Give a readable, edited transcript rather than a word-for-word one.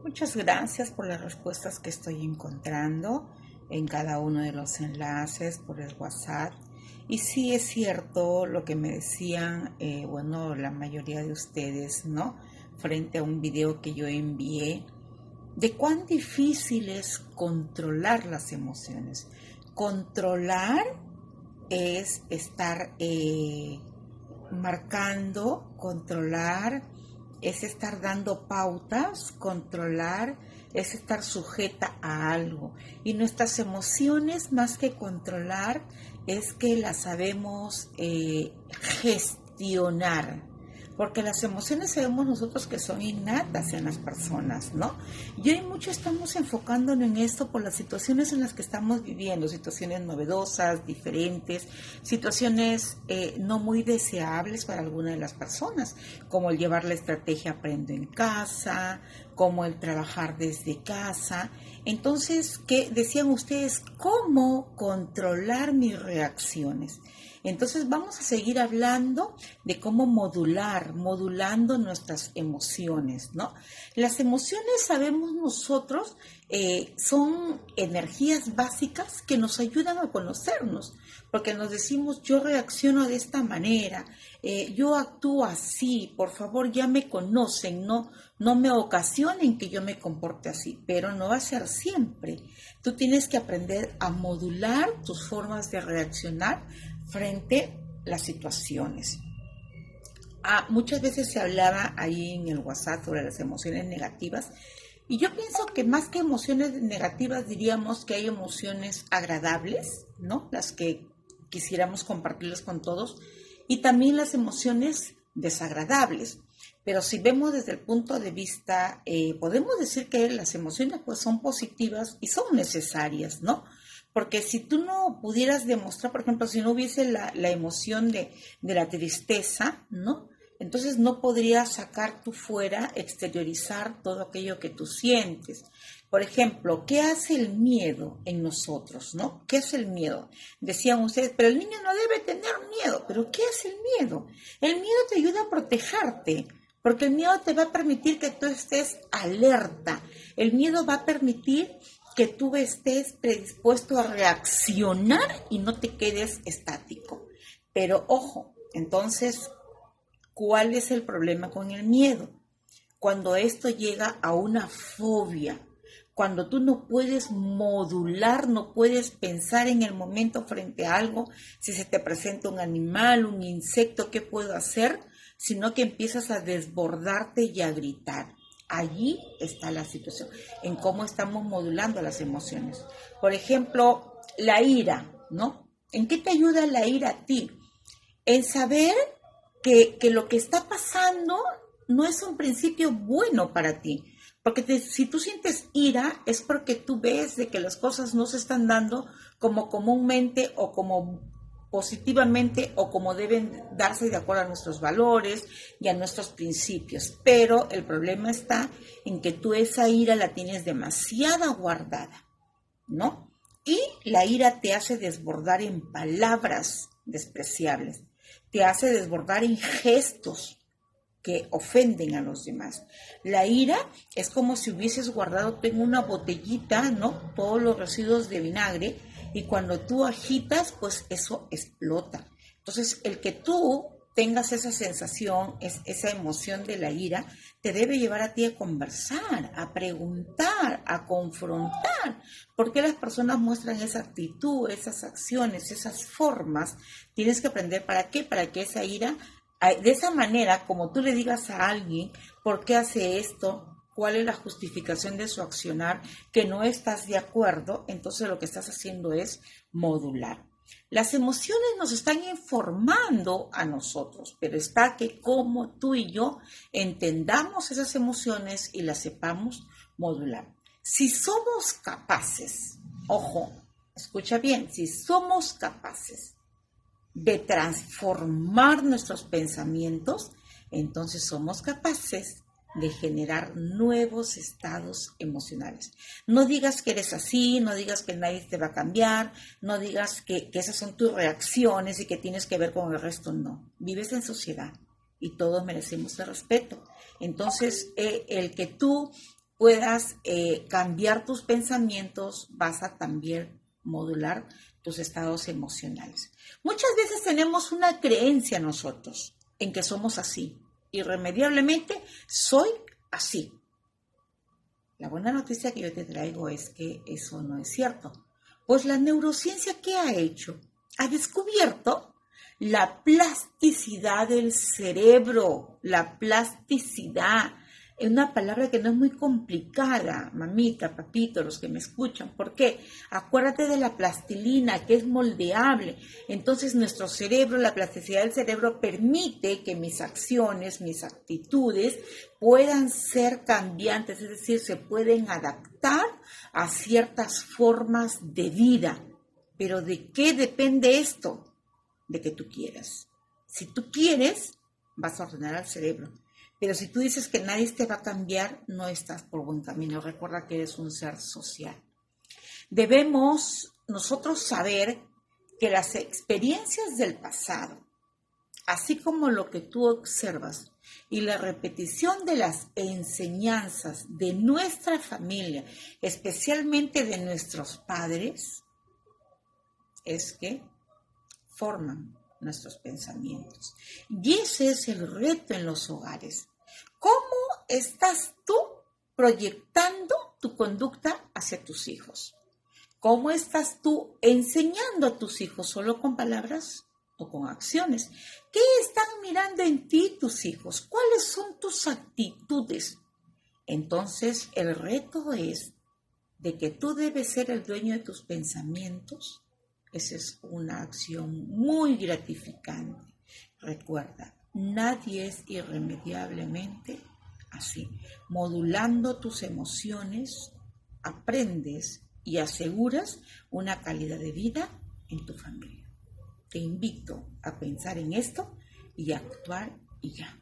Muchas gracias por las respuestas que estoy encontrando en cada uno de los enlaces por el WhatsApp. Y sí es cierto lo que me decían, la mayoría de ustedes, ¿no? Frente a un video que yo envié, de cuán difícil es controlar las emociones. Controlar es estar marcando, controlar es estar dando pautas, controlar es estar sujeta a algo. Y nuestras emociones, más que controlar, es que las sabemos gestionar. Porque las emociones sabemos nosotros que son innatas en las personas, ¿no? Y hoy mucho estamos enfocándonos en esto por las situaciones en las que estamos viviendo, situaciones novedosas, diferentes, situaciones no muy deseables para alguna de las personas, como el llevar la estrategia Aprendo en casa, como el trabajar desde casa. Entonces, ¿qué decían ustedes? ¿Cómo controlar mis reacciones? Entonces vamos a seguir hablando de cómo modulando nuestras emociones, ¿no? Las emociones, sabemos nosotros, son energías básicas que nos ayudan a conocernos, porque nos decimos, yo reacciono de esta manera, yo actúo así, por favor ya me conocen, no me ocasionen que yo me comporte así, pero no va a ser siempre. Tú tienes que aprender a modular tus formas de reaccionar frente a las situaciones. Muchas veces se hablaba ahí en el WhatsApp sobre las emociones negativas y yo pienso que más que emociones negativas diríamos que hay emociones agradables, ¿no? Las que quisiéramos compartirlas con todos y también las emociones desagradables. Pero si vemos desde el punto de vista, podemos decir que las emociones pues son positivas y son necesarias, ¿no? Porque si tú no pudieras demostrar, por ejemplo, si no hubiese la emoción de la tristeza, ¿no? Entonces no podrías sacar tú fuera, exteriorizar todo aquello que tú sientes. Por ejemplo, ¿qué hace el miedo en nosotros, no? ¿Qué hace el miedo? Decían ustedes, pero el niño no debe tener miedo. ¿Pero qué hace el miedo? El miedo te ayuda a protegerte, porque el miedo te va a permitir que tú estés alerta. El miedo va a permitir que tú estés predispuesto a reaccionar y no te quedes estático. Pero ojo, entonces, ¿cuál es el problema con el miedo? Cuando esto llega a una fobia, cuando tú no puedes modular, no puedes pensar en el momento frente a algo, si se te presenta un animal, un insecto, ¿qué puedo hacer? Sino que empiezas a desbordarte y a gritar. Allí está la situación, en cómo estamos modulando las emociones. Por ejemplo, la ira, ¿no? ¿En qué te ayuda la ira a ti? En saber que lo que está pasando no es un principio bueno para ti. Porque si tú sientes ira es porque tú ves de que las cosas no se están dando como comúnmente o como positivamente o como deben darse de acuerdo a nuestros valores y a nuestros principios. Pero el problema está en que tú esa ira la tienes demasiado guardada, ¿no? Y la ira te hace desbordar en palabras despreciables, te hace desbordar en gestos que ofenden a los demás. La ira es como si hubieses guardado en una botellita, ¿no? Todos los residuos de vinagre y cuando tú agitas, pues eso explota. Entonces, el que tú tengas esa sensación, esa emoción de la ira, te debe llevar a ti a conversar, a preguntar, a confrontar. ¿Por qué las personas muestran esa actitud, esas acciones, esas formas? Tienes que aprender para qué, para que esa ira, de esa manera, como tú le digas a alguien, ¿por qué hace esto? ¿Cuál es la justificación de su accionar? Que no estás de acuerdo, entonces lo que estás haciendo es modular. Las emociones nos están informando a nosotros, pero está que como tú y yo entendamos esas emociones y las sepamos modular. Si somos capaces, ojo, escucha bien, si somos capaces de transformar nuestros pensamientos, entonces somos capaces de generar nuevos estados emocionales. No digas que eres así, no digas que nadie te va a cambiar, no digas que esas son tus reacciones y que tienes que ver con el resto, no. Vives en sociedad y todos merecemos el respeto. Entonces, el que tú puedas cambiar tus pensamientos, vas a también modular tus estados emocionales. Muchas veces tenemos una creencia nosotros en que somos así. Irremediablemente soy así. La buena noticia que yo te traigo es que eso no es cierto. Pues la neurociencia, ¿qué ha hecho? Ha descubierto la plasticidad del cerebro, la plasticidad. Es una palabra que no es muy complicada, mamita, papito, los que me escuchan. ¿Por qué? Acuérdate de la plastilina, que es moldeable. Entonces nuestro cerebro, la plasticidad del cerebro permite que mis acciones, mis actitudes puedan ser cambiantes, es decir, se pueden adaptar a ciertas formas de vida. ¿Pero de qué depende esto? De que tú quieras. Si tú quieres, vas a ordenar al cerebro. Pero si tú dices que nadie te va a cambiar, no estás por buen camino. Recuerda que eres un ser social. Debemos nosotros saber que las experiencias del pasado, así como lo que tú observas y la repetición de las enseñanzas de nuestra familia, especialmente de nuestros padres, es que forman nuestros pensamientos. Y ese es el reto en los hogares. ¿Cómo estás tú proyectando tu conducta hacia tus hijos? ¿Cómo estás tú enseñando a tus hijos solo con palabras o con acciones? ¿Qué están mirando en ti tus hijos? ¿Cuáles son tus actitudes? Entonces, el reto es de que tú debes ser el dueño de tus pensamientos. Esa es una acción muy gratificante. Recuerda, nadie es irremediablemente así. Modulando tus emociones, aprendes y aseguras una calidad de vida en tu familia. Te invito a pensar en esto y a actuar y ya.